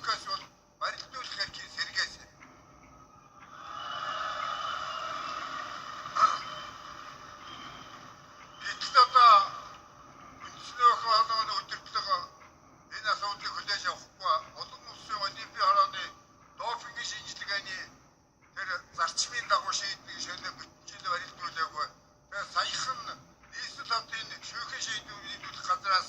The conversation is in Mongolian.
шүүхээс бол барилдуулах эрхийг сэргээс. Гэтэл одоо үндэсний хоолойн өдөртлөг энэ асуудлыг хүлээж авахгүй олон улсын олимпийн хорооны допингийн шинжилгээний тэр зарчмын дагуу шийднийг шөнө бүтэн жил барилдуулаагүй. Тэгээ саяхан нийслэл хамтын шүүхийн шийдвэр нийлүүлэх газраас